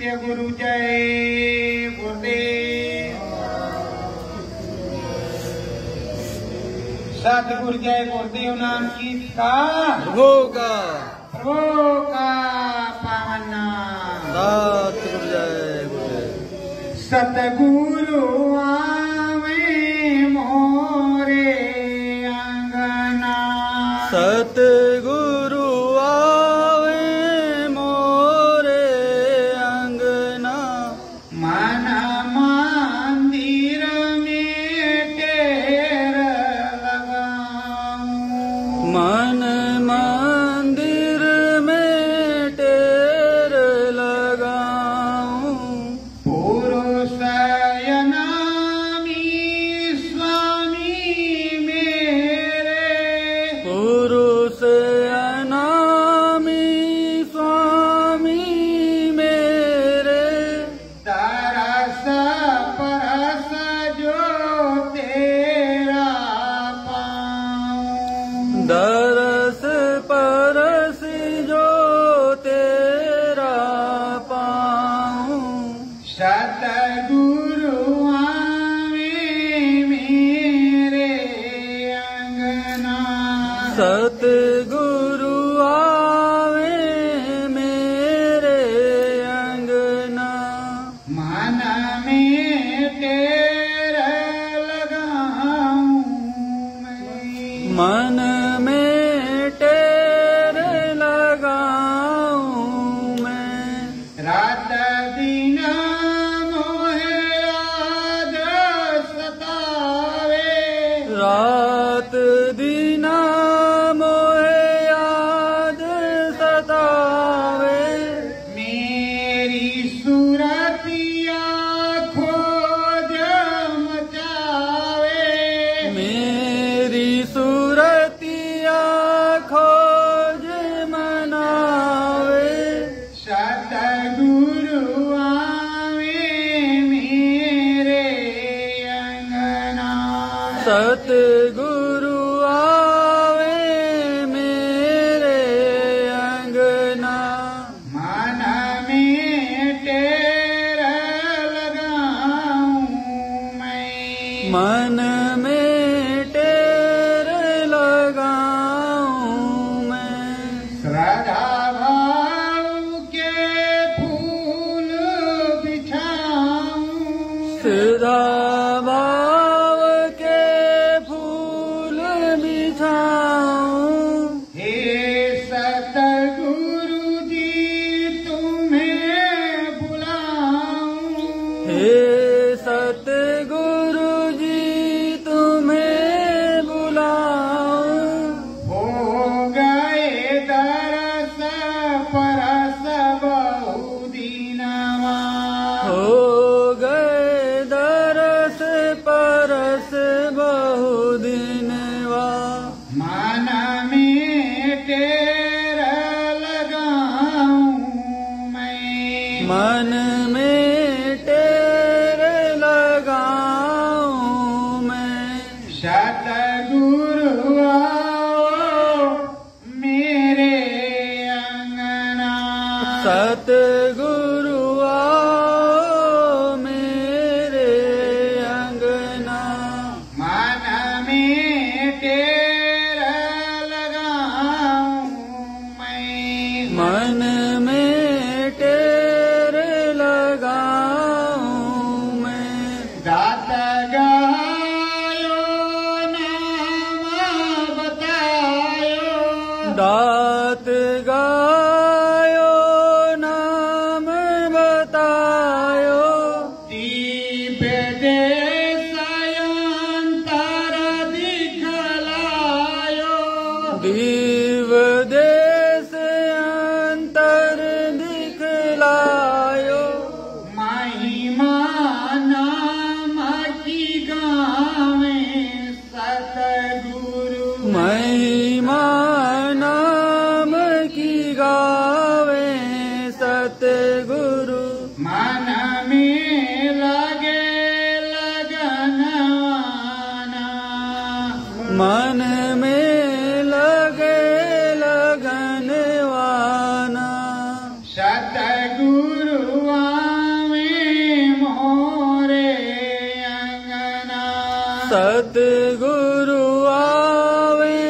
सत्य गुरु जय गुरुदेव। सतगुरु जय गुरुदेव नाम की प्रभु का पावन नाम। सतगुरु जय गुरुदेव। सतगुरु आवे मोरे अंगना। सतगुरु आवे मोरे अंगना। मन मंदिर में टेर लगाऊं। मन मंदिर में टेर लगाऊं। पुरुष नामी स्वामी मेरे। पुरुष अनामी स्वामी मेरे। तरस परस जो तेरा पाऊं। दरस परस जो तेरा पाऊं। सतगुरु आवे मेरे अंगना। सतगुरु आवे मेरे अंगना। मन में टेर लगाऊं मैं। मन में टेर लगाऊं मैं। रात दिन मोहे याद सतावे। रात दीना मोहे याद सतावे। मेरी सूरतिया खोज मचावे। मेरी सूरतिया खोज मनावे। सतगुरु आवे मेरे अंगना। सतगुरु आवे मेरे अंगना। मन में टेर लगाऊं मैं। मन में टेर लगाऊं मैं। श्रद्धा भाव के फूल बिछाऊं। श्रद्धा भाव के फूल बिछाऊं। हे सतगुरु जी तुम्हें बुलाऊं। हे सतगुरु जी तुम्हें बुलाऊं। हो गए दरस परस बहुदीनवा। हो गए दरस परस बहुदिनवा। मन में टेर लगाऊं मैं। मन में टेर लगाऊं मैं। सतगुरु आओ मेरे अंगना। सतगुरु आओ मेरे अंगना। मन में टेर लगाऊं मैं। मन में टेर लगाऊं मैं। दात गायो नाम बतायो। दात गायो नाम बतायो। दिव्य देश अंतर दिखलायो। दीव देश अंतर दिखलायो। महिमा नाम की गावे सतगुरु। महिमा नाम की गावे सतगुरु। मन में लगे लगनवाना। मन में लगे लगनवाना। सतगुरु सतगुरु आवे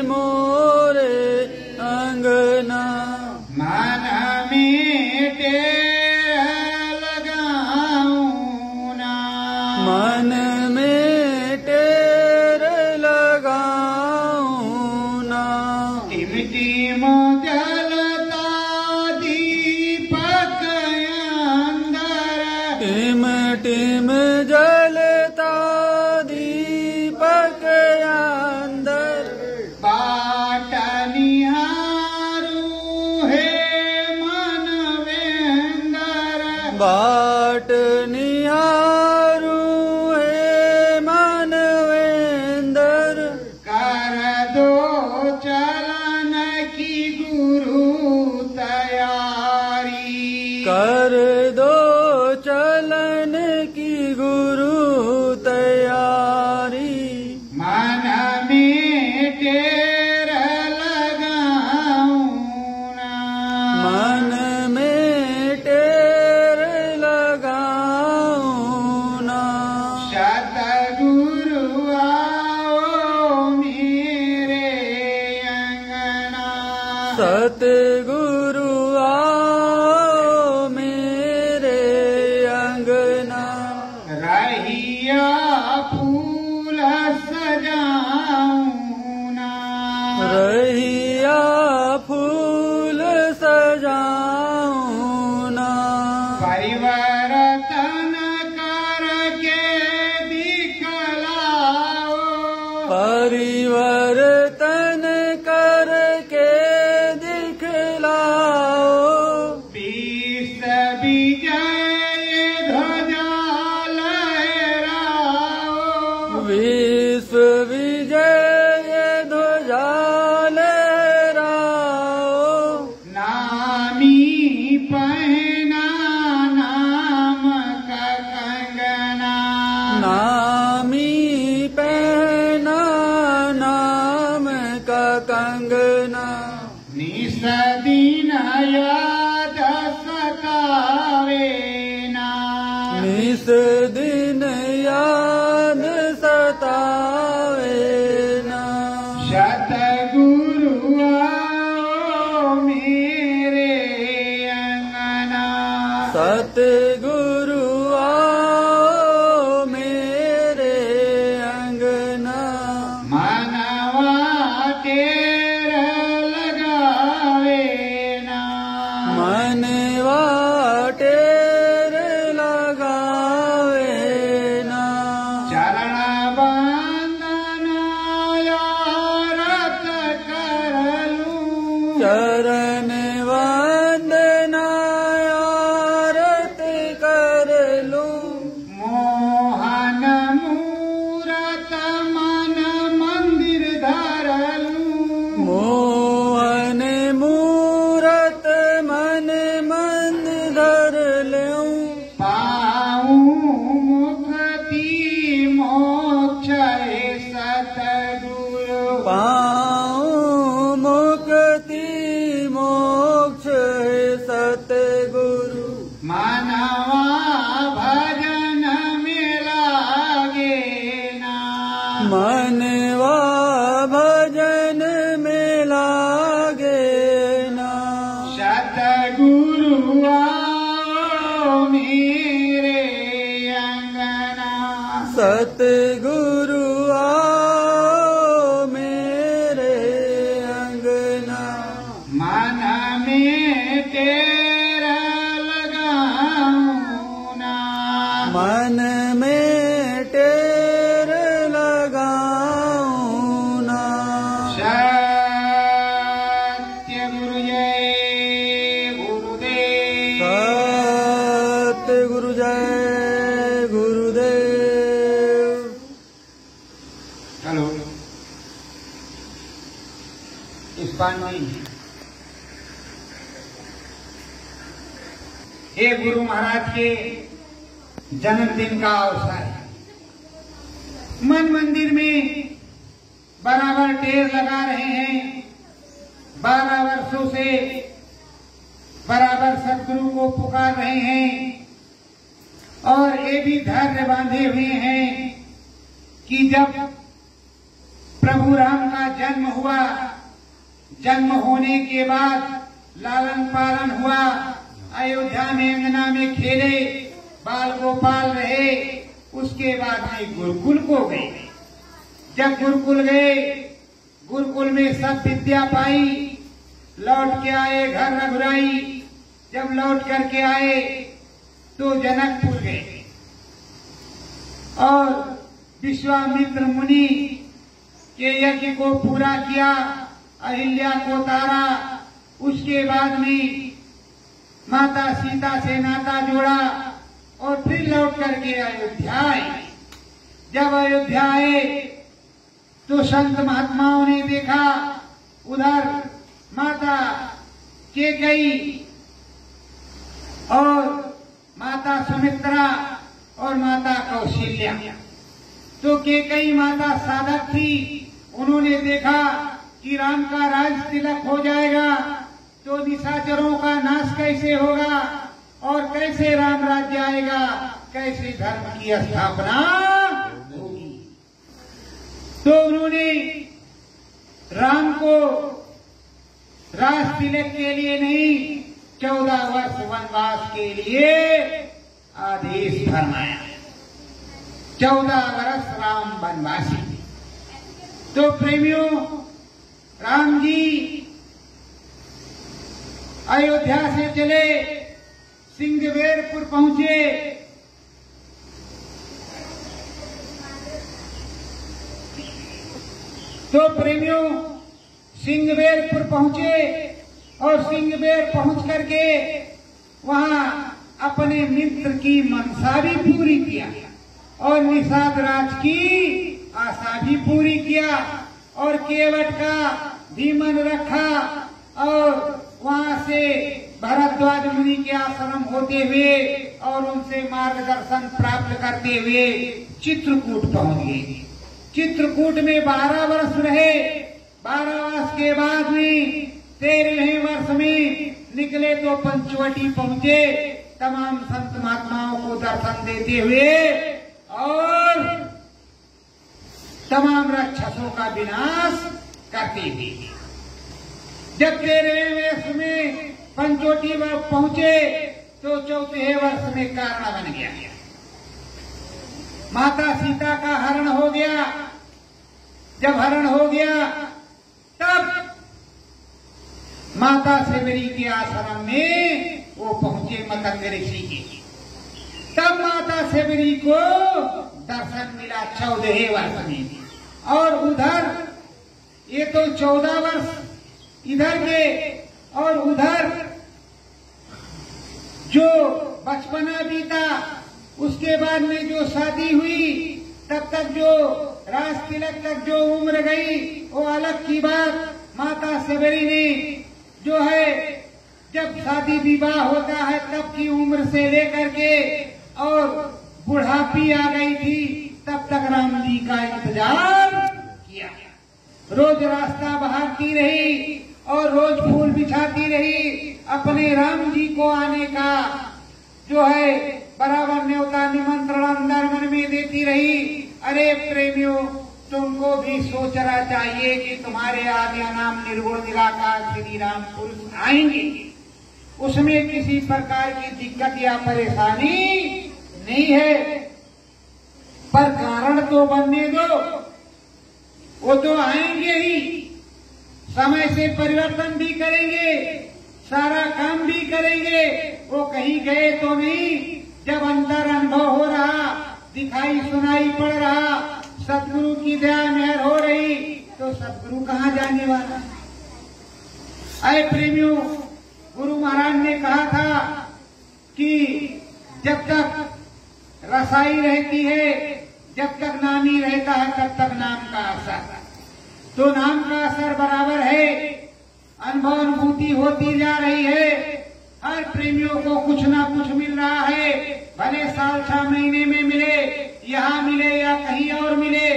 मोरे अंगना। मन में टेर लगाऊं ना, मन में टेर लगाऊं ना। टिम टिम जलता दीपक अंदर, टिम टिम जलता दीपक अंदर। बाट निहारू है मन वेंदर, बाट निहारू है मानवेंदर। कर दो चलन की गुरु तैयारी, कर दो चलन की गुरु तैयारी। मन में टेर लगाऊं ना, मन में टेर लगाऊं ना। सतगुरु आओ मेरे अंगना, सतगुरु आओ मेरे अंगना। रहिया फूल सजाऊं ना, रहिया फूल सजाऊं ना। परिवर्तन करके दिखलाओ, परिवर्तन करके दिखलाओ। विश्व विजय ध्वजा लहराओ, विश्व विजय ध्वजा लहराओ। नामी पहना नाम का कंगना, नामी पहना नाम का कंगना। निस दिन याद सतावे ना, निस दिन याद सतावे ना। सतगुरु आओ मेरे अंगना, सतगुरु आओ मेरे अंगना। मनवा टेर लगावे ना, मनवा टेर लगावे ना। चरण बंदन यारत कर लूं, चरण वंदना आरत कर लूं। मोहन मूरत मन मंदिर धर लूं, मोहन मूरत मन मंद धर लूं। पाऊं मुक्ति मोक्ष हे सतगुरु, पाऊं मुक्ति मोक्ष है सतगुरु। मनवा भजन में लागे ना, मनवा भजन में लागे ना। सतगुरु आओ मेरे अंगना, सतगुरु आओ मेरे अंगना। मन में टेर लगाऊं ना, मन में टेर लगाऊं ना। सत्य गुरु जय गुरुदेव, सत्य गुरु जय गुरुदेव। हेलो इस बार नहीं। हे गुरु महाराज के जन्मदिन का अवसर है। मन मंदिर में बराबर ढेर लगा रहे हैं। 12 वर्षों से बराबर सदगुरु को पुकार रहे हैं और ये भी धैर्य बांधे हुए हैं कि जब प्रभु राम का जन्म हुआ, जन्म होने के बाद लालन पालन हुआ, अयोध्या में अंगना में खेले, बाल गोपाल रहे, उसके बाद में गुरुकुल को गए। जब गुरुकुल गए, गुरुकुल में सब विद्या पाई, लौट के आए घर रघुराई। जब लौट करके आए तो जनकपुर गए और विश्वामित्र मुनि के यज्ञ को पूरा किया, अहिल्या को तारा। उसके बाद में माता सीता से नाता जोड़ा और फिर लौट करके अयोध्या आए। जब अयोध्या आए तो संत महात्माओं ने देखा उधर माता कैकेयी और माता सुमित्रा और माता कौशल्या। तो कैकेयी माता साधक थी, उन्होंने देखा कि राम का राज तिलक हो जाएगा तो निशाचरों का नाश कैसे होगा और कैसे राम राज्य आएगा, कैसे धर्म की स्थापना होगी। तो उन्होंने राम को राज तिलक के लिए नहीं, 14 वर्ष वनवास के लिए आदेश फरमाया। 14 वर्ष राम वनवासी। तो प्रेमियों, राम जी अयोध्या से चले, सिंगवेरपुर पहुंचे। तो प्रेमियों, सिंगवेरपुर पहुंचे और सिंगवेर पहुंच करके वहां अपने मित्र की मनसा भी पूरी किया और निषाद राज की आशा भी पूरी किया और केवट का भी मन रखा और वहां से भरद्वाज मुनि के आश्रम होते हुए और उनसे मार्गदर्शन प्राप्त करते हुए चित्रकूट पहुंच गए। चित्रकूट में 12 वर्ष रहे। 12 वर्ष के बाद में 13वें वर्ष में निकले तो पंचवटी पहुंचे, तमाम संत महात्माओं को दर्शन देते हुए और तमाम राक्षसों का विनाश करते हुए। जब 13वें वर्ष में पंचवटी पहुंचे तो 4थे वर्ष में कारण बन गया। माता सीता का हरण हो गया। जब हरण हो गया तब माता सेवरी के आश्रम में वो पहुंचे मतंग ऋषि के। तब माता सेवरी को दर्शन मिला 14वें वर्ष में। और उधर ये तो 14 वर्ष इधर के और उधर जो बचपना बीता, उसके बाद में जो शादी हुई, तब तक जो राज तिलक तक जो उम्र गई वो अलग की बात। माता सेवरी ने जो है जब शादी विवाह होता है तब की उम्र से लेकर के और बुढ़ापी आ गई थी, तब तक राम जी का इंतजार किया। रोज रास्ता बहारती रही और रोज फूल बिछाती रही, अपने राम जी को आने का जो है बराबर न्योता निमंत्रण अंदर मन में देती रही। अरे प्रेमियों, तुमको भी सोचना चाहिए कि तुम्हारे आगे नाम निर्गुण निराकार श्री राम पुरुष आएंगे, उसमें किसी प्रकार की दिक्कत या परेशानी नहीं है, पर कारण तो बनने दो, वो तो आएंगे ही, समय से परिवर्तन भी करेंगे, सारा काम भी करेंगे। वो कहीं गए तो नहीं, जब अंदर अनुभव हो रहा, दिखाई सुनाई पड़ रहा, सदगुरु की दया मेहर हो रही, तो सदगुरु कहाँ जाने वाला। अरे प्रेमियों, गुरु महाराज ने कहा था कि जब तक रसाई रहती है, जब तक नामी रहता है, तब तक नाम का असर। तो नाम का असर बराबर है, अनुभव अनुभूति होती जा रही है। हर प्रेमियों को कुछ ना कुछ मिल रहा है, भले साल 6 महीने में मिले, यहाँ मिले या कहीं और मिले,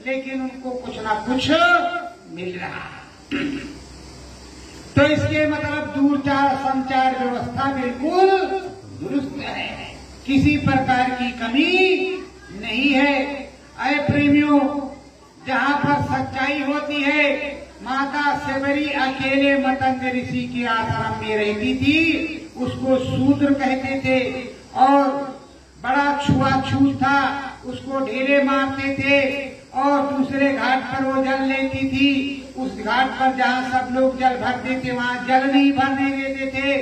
लेकिन उनको कुछ ना कुछ मिल रहा है। तो इसके मतलब दूरचार संचार व्यवस्था बिल्कुल दुरुस्त है, किसी प्रकार की कमी नहीं है। अय प्रेमियों, जहाँ पर सच्चाई होती है, माता शबरी अकेले मतंग ऋषि के आश्रम में रहती थी, उसको शूद्र कहते थे और बड़ा छुआछूत था, उसको ढेले मारते थे और दूसरे घाट पर वो जल लेती थी। उस घाट पर जहाँ सब लोग जल भरते थे वहाँ जल नहीं भरने देते थे।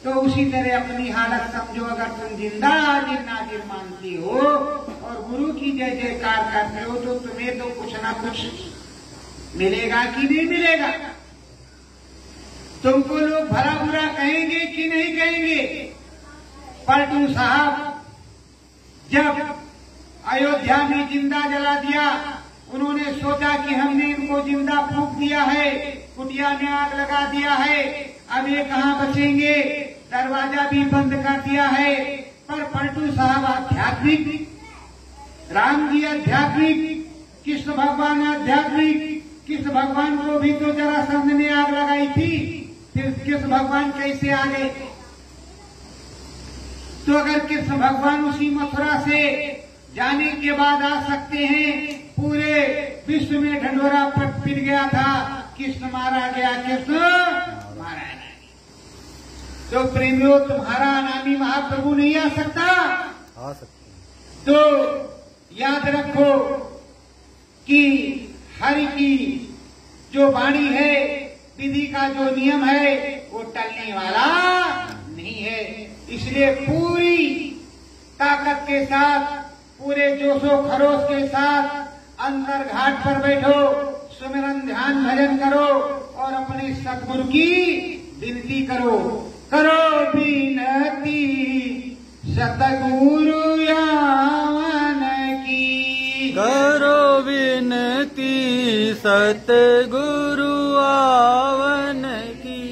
तो उसी तरह अपनी हालत समझो, अगर तुम जिंदा हाजिर नाजिर मानती हो और गुरु की जय जयकार करते हो तो तुम्हें तो कुछ ना कुछ मिलेगा कि नहीं मिलेगा। तुमको लोग भला बुरा कहेंगे कि नहीं कहेंगे। पलटू साहब जब अयोध्या में जिंदा जला दिया, उन्होंने सोचा कि हमने इनको जिंदा फूंक दिया है, कुटिया में आग लगा दिया है, अब ये कहाँ बचेंगे, दरवाजा भी बंद कर दिया है। पर पलटू साहब आध्यात्मिक, राम जी आध्यात्मिक, कृष्ण भगवान आध्यात्मिक। कृष्ण भगवान को भी तो जरासंध ने आग लगाई थी, फिर कृष्ण भगवान कैसे आ गए। तो अगर कृष्ण भगवान उसी मथुरा से जाने के बाद आ सकते हैं, पूरे विश्व में ढंढोरा पिट गया था, कृष्ण मारा गया, कृष्ण मारा गया। तो प्रेमियों, तुम्हारा अनामी महाप्रभु नहीं आ सकता? आ सकते। तो याद रखो कि हरि की जो वाणी है, विधि का जो नियम है, वो टलने वाला नहीं है। इसलिए पूरी ताकत के साथ, पूरे जोशो खरोश के साथ अंतर घाट पर बैठो, सुमिरन ध्यान भजन करो और अपने सद्गुरु की विनती करो। करो विनती सतगुरु यावन की, करो विनती सतगुरु आवन की।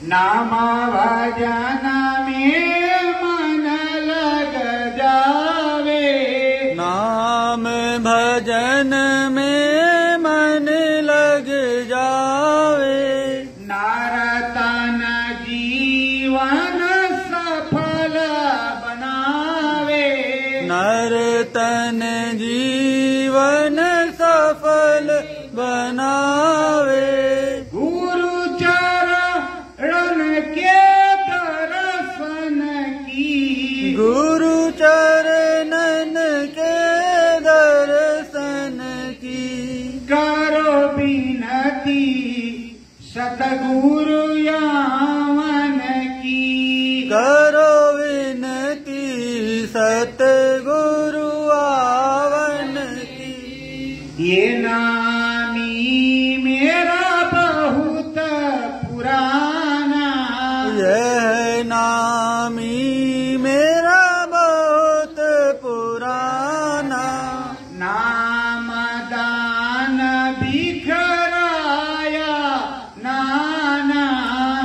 नाम भजन में मन लग जावे, नाम भजन में मन लग जावे। नारतन जीवन सफल बनावे, नर्तन जीवन सफल बनावे। गुरु चरण के दर्शन की, गुरु चरणन के दर्शन की। करो विनती सतगुरु यावन की, करो विनती सतगुरु आवन की। ये नामी मेरा बहुत पुराना, यह नामी मेरा बहुत पुराना। नाम दान बिखराया नाना,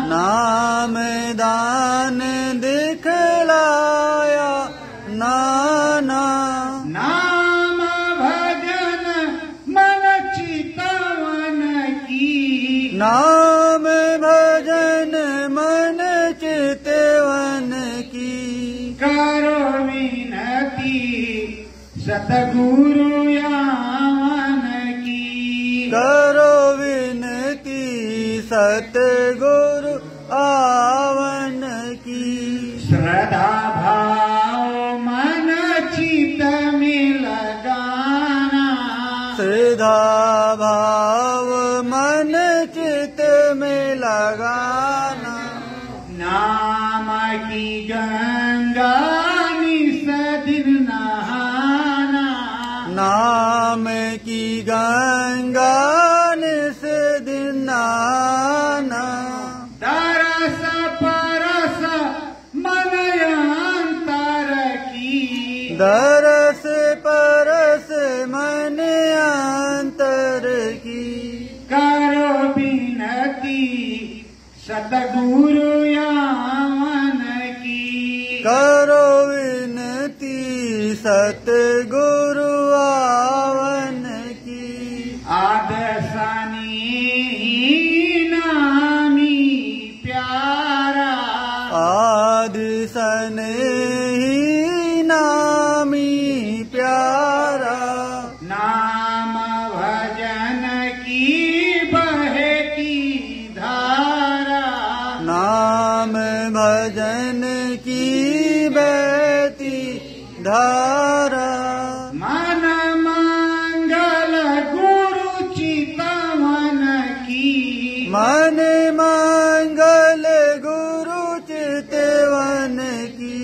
नाम दान दिखलाया नाना। नाम भजन मन चितवन की, नाम भजन मन चितवन की। करो विनती सतगुरु यावन की, करो विनती सतगुरु आवन की। श्रद्धा भाव मन चित में लगाना, श्रद्धा भाव मन चित में लगाना। नाम की गंगा निस दिन नहाना, नाम की गंगा निस दिन नहाना। दरस परस मन अंतर की, दरस परस मन अंतर की। करो विनती सतगुरु यावन की, करो विनती सतगुरु आवन की। आदर्शनी नामी प्यारा, आदि सने ही नामी प्यारा। तन की बहती धारा। मन मंगल गुरु चितवन की, मन मंगल गुरु चितवन की।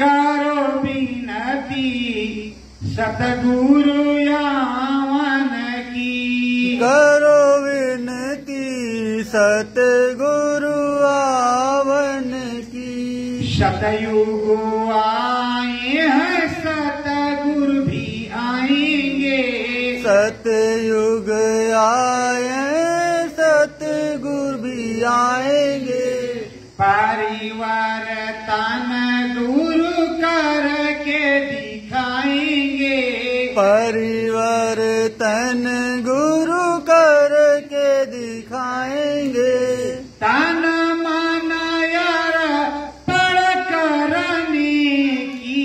करो विनती सतगुरु यावन की, करो विनती सतगुरु आवन की। शतयुग आए हैं सतगुरु भी आएंगे, सतयुग आए सतगुरु भी आएंगे। परिवार तन गुरु करके दिखाएंगे, परिवर्तन गुरु करके दिखाएंगे। तन मन अर्पण करने की,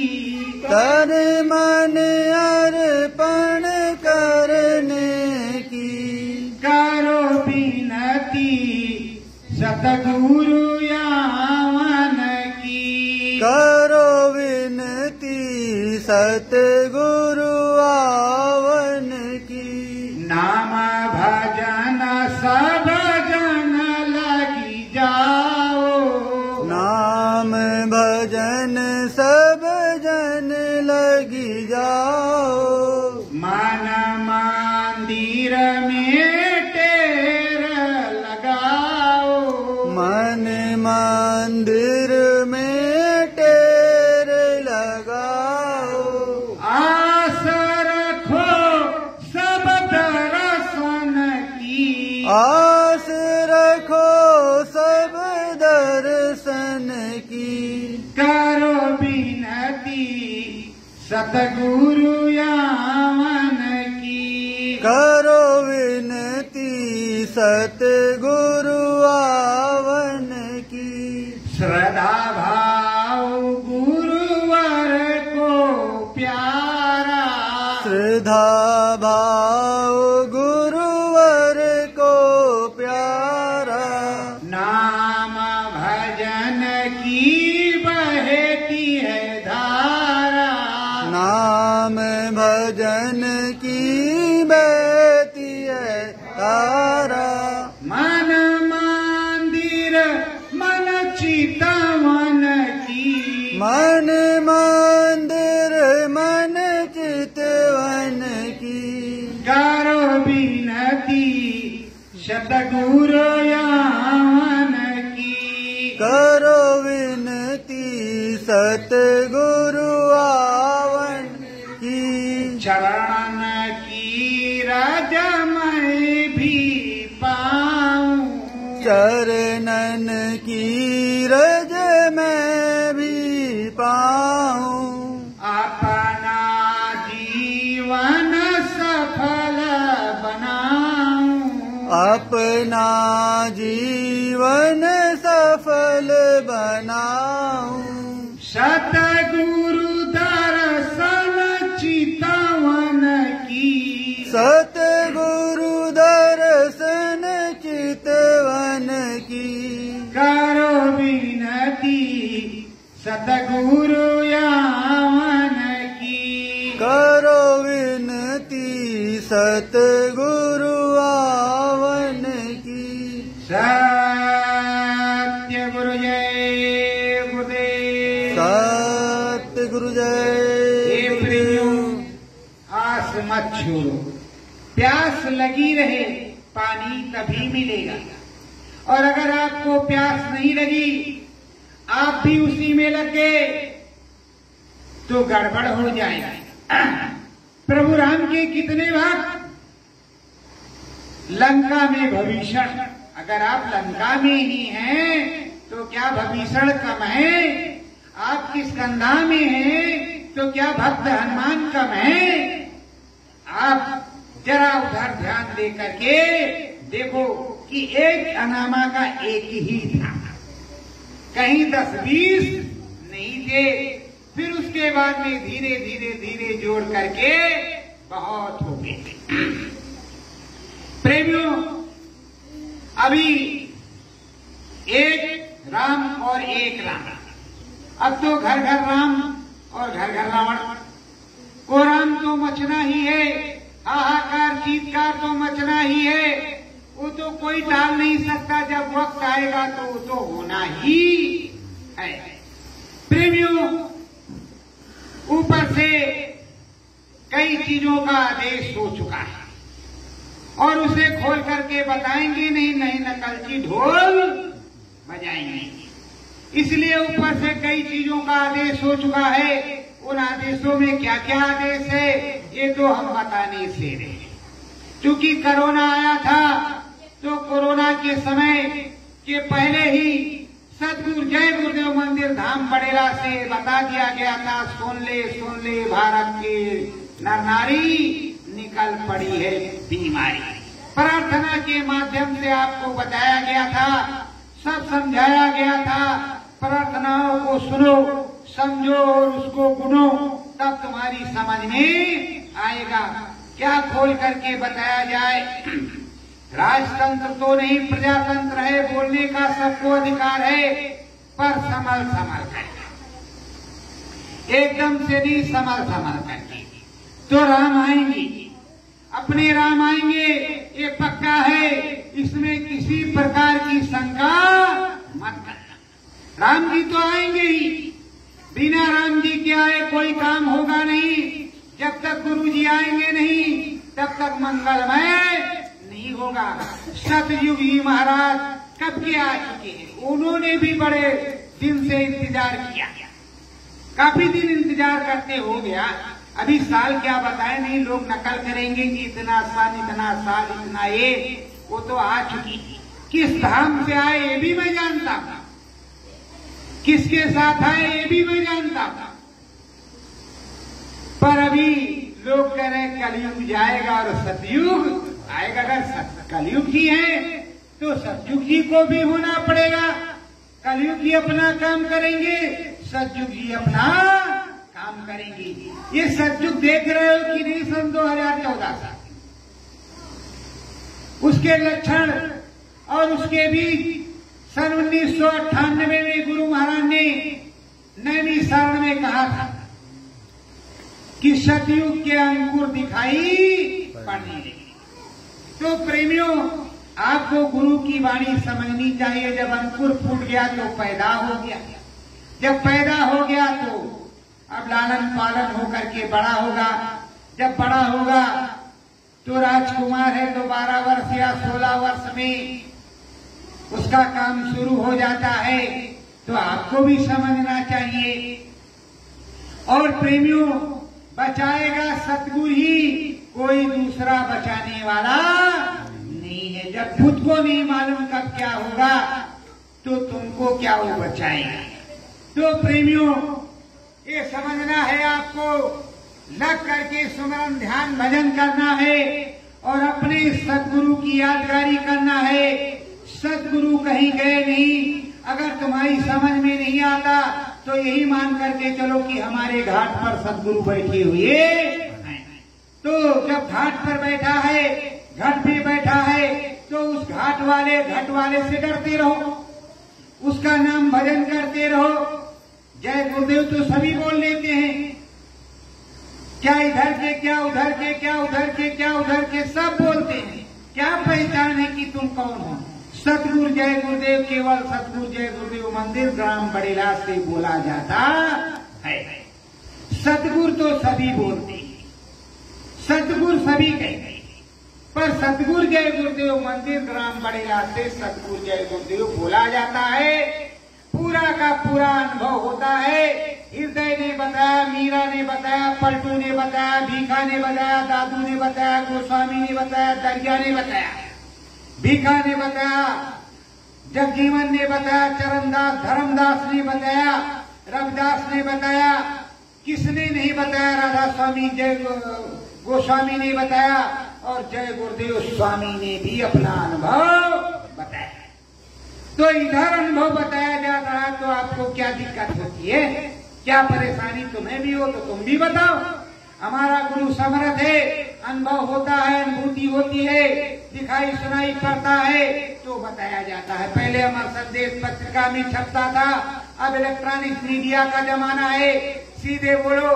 तन मन अर्पण करने की। करो विनती सतगुरु यावन की, करो विनती सतगुरु आवन की। नाम भजन सब जन लगी जाओ, नाम भजन सब जन लगी जाओ। मन मंदिर में टेर लगाओ, मन मंदिर में टेर लगाओ। आस रखो सब दर्शन की, आस रखो सब दर्शन की। करो विनती सतगुरु यावन की, करो विनती सतगुरु आवन की। श्रद्धा भाव गुरुवर को प्यारा, श्रद्धा भाव गुरुवर को प्यारा। नाम भजन की बहती है धारा, नाम भजन की बहती है धारा। मन मंदिर मन चितवन की, मन मंदिर मन चितवन की। करो विनती सतगुरु यावन की, करो विनती सतगुरु आवन की। चरण की रज मैं भी पाऊं, चरणन की रज मैं भी पाऊं। अपना जीवन सफल बनाऊं, अपना जीवन सफल बनाऊं। सतगुरु दर्शन चितवन की, सतगुरु दर्शन चितवन की। करो विनती सतगुरु यावन की, करो विनती सतगुरु आवन की। सत्य गुरु जय गुरुदेव। सत्य गुरु जय हे प्रेमियों, आस मत छोड़ो, प्यास लगी रहे पानी तभी मिलेगा, और अगर आपको प्यास नहीं लगी, आप भी उसी में लग गए तो गड़बड़ हो जाएगा। प्रभु राम के कितने भक्त लंका में भविष्ण, अगर आप लंका में ही हैं तो क्या भविष्ण कम है? आपकी स्कंधा में है तो क्या भक्त हनुमान कम है? आप जरा उधर ध्यान दे करके देखो कि एक अनामा का एक ही था, कहीं 10-20 नहीं थे। फिर उसके बाद में धीरे धीरे धीरे जोड़ करके बहुत हो गए। प्रेमियों, अभी एक राम और एक राम, अब तो घर घर राम और घर घर रावण। वो राम तो मचना ही है, हाहाकार चीतकार तो मचना ही है, वो तो कोई टाल नहीं सकता। जब वक्त आएगा तो वो तो होना ही है। प्रेमियों, ऊपर से कई चीजों का आदेश हो चुका है और उसे खोल करके बताएंगे नहीं, नहीं नकलची ढोल बजाएंगे। इसलिए ऊपर से कई चीजों का आदेश हो चुका है। उन आदेशों में क्या क्या आदेश है ये तो हम बता नहीं से रहे। क्योंकि कोरोना आया था तो कोरोना के समय के पहले ही सतगुरु जय गुरुदेव मंदिर धाम बड़ेला से बता दिया गया था, सुन ले भारत के नर नारी निकल पड़ी है बीमारी। प्रार्थना के माध्यम से आपको बताया गया था, सब समझाया गया था। प्रार्थनाओं को सुनो, समझो और उसको गुनो, तब तुम्हारी समझ में आएगा। क्या खोल करके बताया जाए? राजतंत्र तो नहीं, प्रजातंत्र है, बोलने का सबको अधिकार है, पर संभल करके, एकदम से नहीं, संभल करके। तो राम आएंगे, अपने राम आएंगे, ये पक्का है, इसमें किसी प्रकार की शंका मत करना। राम जी तो आएंगे ही, बिना राम जी के आए कोई काम होगा नहीं। जब तक गुरु जी आएंगे नहीं तब तक मंगलमय नहीं होगा। सतयुग जी महाराज कब के आ चुके हैं, उन्होंने भी बड़े दिन से इंतजार किया, काफी दिन इंतजार करते हो गया। अभी साल क्या बताए नहीं, लोग नकल करेंगे कि इतना साल इतना ये, वो तो आ चुकी। किस धाम से आए ये भी मैं जानता था, किसके साथ आए ये भी मैं जानता था। पर अभी लोग कह रहे कलयुग जाएगा और सतयुग आएगा। अगर कलयुग जी है तो सतयुग जी को भी होना पड़ेगा। कलयुग जी अपना काम करेंगे, सतयुग जी अपना काम करेंगे। ये सतयुग देख रहे हो कि नहीं? सन 2014 से उसके लक्षण और उसके बीच सन 1998 में गुरु महाराज ने नैमिषारण्य में कहा था कि सतयुग के अंकुर दिखाई पड़ने लगे। तो प्रेमियों, आपको गुरु की वाणी समझनी चाहिए। जब अंकुर फूट गया तो पैदा हो गया, जब पैदा हो गया तो अब लालन पालन होकर के बड़ा होगा। जब बड़ा होगा तो राजकुमार है तो 12 वर्ष या 16 वर्ष में उसका काम शुरू हो जाता है। तो आपको भी समझना चाहिए। और प्रेमियों, बचाएगा सतगुरु ही, कोई दूसरा बचाने वाला नहीं है। जब खुद को नहीं मालूम कब क्या होगा तो तुमको क्या वो बचाएगा। तो प्रेमियों, ये समझना है आपको, लग करके सुमरन ध्यान भजन करना है और अपने सतगुरु की यादगारी करना है। सतगुरु कहीं गए नहीं। अगर तुम्हारी समझ में नहीं आता तो यही मान करके चलो कि हमारे घाट पर सतगुरु बैठे हुए हैं। तो जब घाट पर बैठा है, घाट पे बैठा है, तो उस घाट वाले से डरते रहो, उसका नाम भजन करते रहो। जय गुरुदेव तो सभी बोल लेते हैं, क्या इधर के, क्या उधर के, क्या उधर के, क्या उधर के, सब बोलते हैं। क्या पहचान है कि तुम कौन हो? सतगुरु जय गुरुदेव केवल सतगुरु जय गुरुदेव मंदिर ग्राम बड़ेला से बोला जाता है। सतगुरु तो सभी बोलते हैं, सतगुरु सभी कहते हैं, पर सतगुरु जय गुरुदेव मंदिर ग्राम बड़ेला से सतगुरु जय गुरुदेव बोला जाता है। पूरा का पूरा अनुभव होता है। हृदय ने बताया, मीरा ने बताया, पलटू ने बताया, भीखा ने बताया, दादू ने बताया, गोस्वामी ने बताया, दरिया ने बताया, भीखा ने बताया, जगजीवन ने बताया, चरणदास धर्मदास ने बताया, रविदास ने बताया। किसने नहीं बताया? राधा स्वामी जय गोस्वामी ने बताया और जय गुरुदेव स्वामी ने भी अपना अनुभव बताया। तो इधर अनुभव बताया जा रहा है तो आपको क्या दिक्कत होती है? क्या परेशानी तुम्हें भी हो तो तुम भी बताओ। हमारा गुरु समर्थ है, अनुभव होता है, अनुभूति होती है, दिखाई सुनाई पड़ता है तो बताया जाता है। पहले अमर संदेश पत्रिका में छपता था, अब इलेक्ट्रॉनिक मीडिया का जमाना है, सीधे बोलो,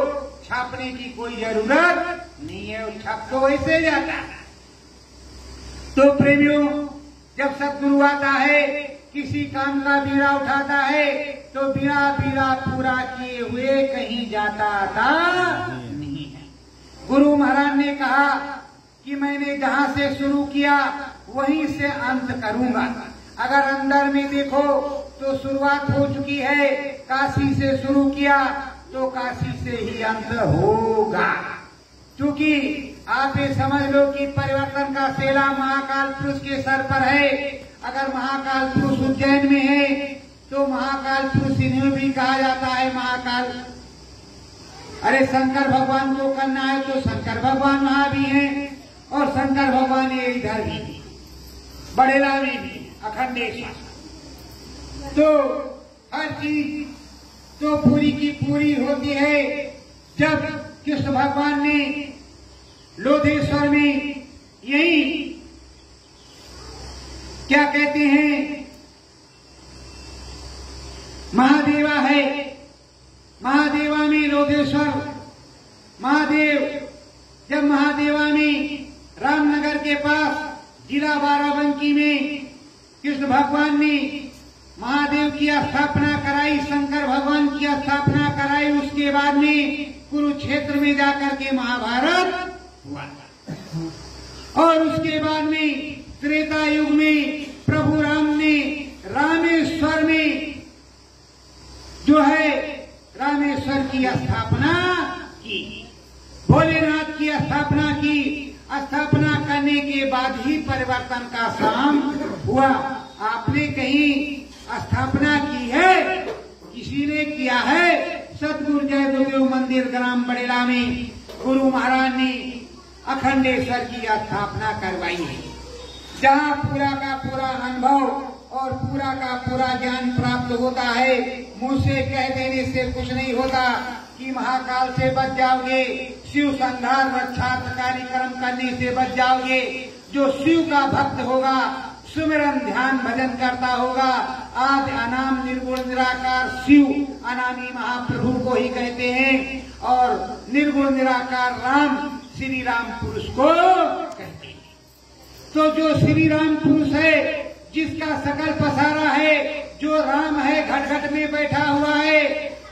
छापने की कोई जरूरत नहीं है, छप तो वैसे जाता है। तो प्रेमियों, जब सदगुरु आता है, किसी काम का बीड़ा उठाता है, तो बीड़ा पूरा किए हुए कहीं जाता आता नहीं है। गुरु महाराज ने कहा कि मैंने जहां से शुरू किया वहीं से अंत करूंगा। अगर अंदर में देखो तो शुरुआत हो चुकी है, काशी से शुरू किया तो काशी से ही अंत होगा। क्योंकि आप ये समझ लो कि परिवर्तन का सेला महाकाल पुरुष के सर पर है। अगर महाकाल पुरुष उज्जैन में है तो महाकाल पुरुष इन्हें भी कहा जाता है महाकाल। अरे शंकर भगवान को करना है तो शंकर भगवान वहां भी हैं, और शंकर भगवान ये इधर भी, बड़ेला में भी, अखंडेश्वर। तो हर चीज तो पूरी की पूरी होती है। जब कृष्ण भगवान ने लोधेश्वर में यही क्या कहते हैं, महादेवा है, महादेवा में लोधेश्वर महादेव, जब महादेवा में रामनगर के पास जिला बाराबंकी में कृष्ण भगवान ने महादेव की स्थापना कराई, शंकर भगवान की स्थापना कराई, उसके बाद में कुरुक्षेत्र में जाकर के महाभारत हुआ और उसके बाद में त्रेता युग में प्रभु राम ने रामेश्वर में जो है रामेश्वर की स्थापना की, भोलेनाथ की स्थापना की। स्थापना करने के बाद ही परिवर्तन का काम हुआ। आपने कहीं स्थापना की है? किसी ने किया है? सतगुरु जय गुरुदेव मंदिर ग्राम बड़ेला में गुरु महाराज ने अखंडेश्वर की स्थापना करवाई है, जहाँ पूरा का पूरा अनुभव और पूरा का पूरा ज्ञान प्राप्त होता है। मुंह से कह देने से कुछ नहीं होता कि महाकाल से बच जाओगे, शिव संहार रक्षार्थ कार्यक्रम करने से बच जाओगे। जो शिव का भक्त होगा, सुमिरन ध्यान भजन करता होगा, आदि अनाम निर्गुण निराकार शिव अनामी महाप्रभु को ही कहते हैं, और निर्गुण निराकार राम श्री राम पुरुष को कहते हैं। तो जो श्री राम पुरुष है, जिसका सकल पसारा है, जो राम है, घट घट में बैठा हुआ है,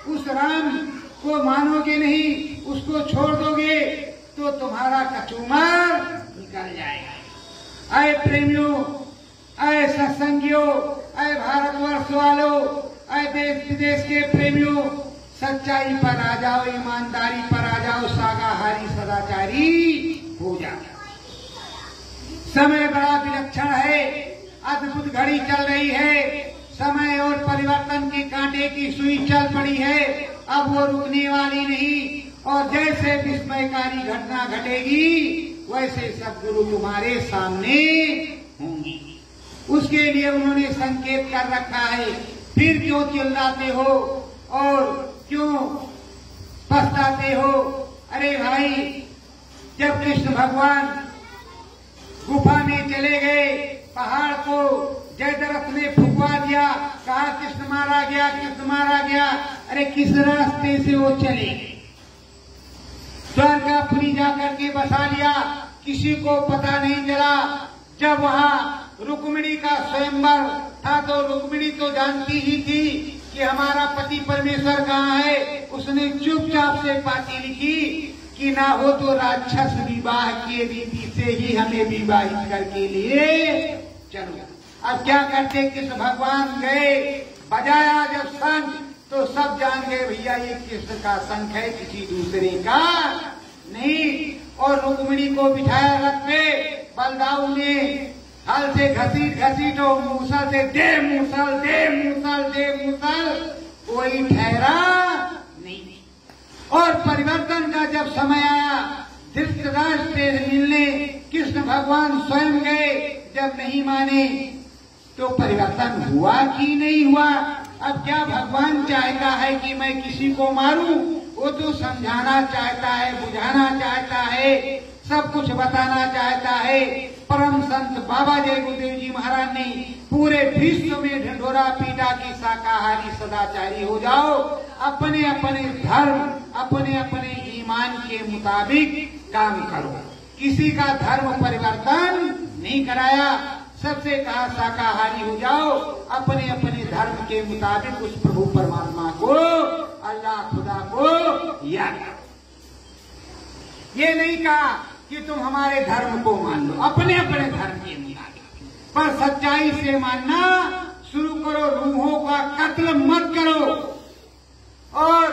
उस राम को मानोगे नहीं, उसको छोड़ दोगे तो तुम्हारा कचूमर निकल जाएगा। आए प्रेमियों, आए सत्संगियों, आए भारतवर्ष वालों, आए देश विदेश के प्रेमियों, सच्चाई पर आ जाओ, ईमानदारी पर आ जाओ, शाकाहारी सदाचारी हो जाओ। समय बड़ा विलक्षण है, अद्भुत घड़ी चल रही है, समय और परिवर्तन के कांटे की सुई चल पड़ी है, अब वो रुकने वाली नहीं। और जैसे विस्मयकारी घटना घटेगी वैसे सदगुरु तुम्हारे सामने होंगी। उसके लिए उन्होंने संकेत कर रखा है। फिर क्यों चिल्लाते हो और क्यों पछताते हो? अरे भाई, जब कृष्ण भगवान गुफा में चले गए, पहाड़ को जयद्रथ ने फुकवा दिया, कहा कृष्ण मारा गया, कृष्ण मारा गया। अरे किस रास्ते से वो चले गए? द्वारकापुरी जाकर के बसा लिया, किसी को पता नहीं चला। जब वहाँ रुक्मिणी का स्वयंवर था तो रुक्मिणी तो जानती ही थी कि हमारा पति परमेश्वर कहाँ है। उसने चुपचाप से पाती लिखी कि ना हो तो राक्षस विवाह की रीति से ही हमें विवाहित करके लिए चलो। अब क्या करते, कृष्ण भगवान गए, बजाया जब शंख तो सब जान गए भैया ये कृष्ण का शंख है, किसी दूसरे का नहीं। और रुक्मिणी को बिठाया रथ पे, बलदाऊ ने हल से घसीट घसीट और मूसल से दे मूसल दे मूसल दे मूसल, कोई ठहरा नहीं। और परिवर्तन का जब समय आया, धृतराष्ट्र से मिलने कृष्ण भगवान स्वयं गए, जब नहीं माने तो परिवर्तन हुआ कि नहीं हुआ? अब क्या भगवान चाहता है कि मैं किसी को मारूं? वो तो समझाना चाहता है, बुझाना चाहता है, सब कुछ बताना चाहता है। परम संत बाबा जय गुरुदेव जी महाराज ने पूरे विश्व में ढिंढोरा पीटा कि शाकाहारी सदाचारी हो जाओ, अपने अपने धर्म अपने अपने ईमान के मुताबिक काम करो। किसी का धर्म परिवर्तन नहीं कराया, सबसे कहा शाकाहारी हो जाओ, अपने अपने धर्म के मुताबिक उस प्रभु परमात्मा को, अल्लाह खुदा को याद करो। ये नहीं कहा कि तुम हमारे धर्म को मान लो, अपने अपने धर्म के मुताबिक, पर सच्चाई से मानना शुरू करो। रूहों का कत्ल मत करो और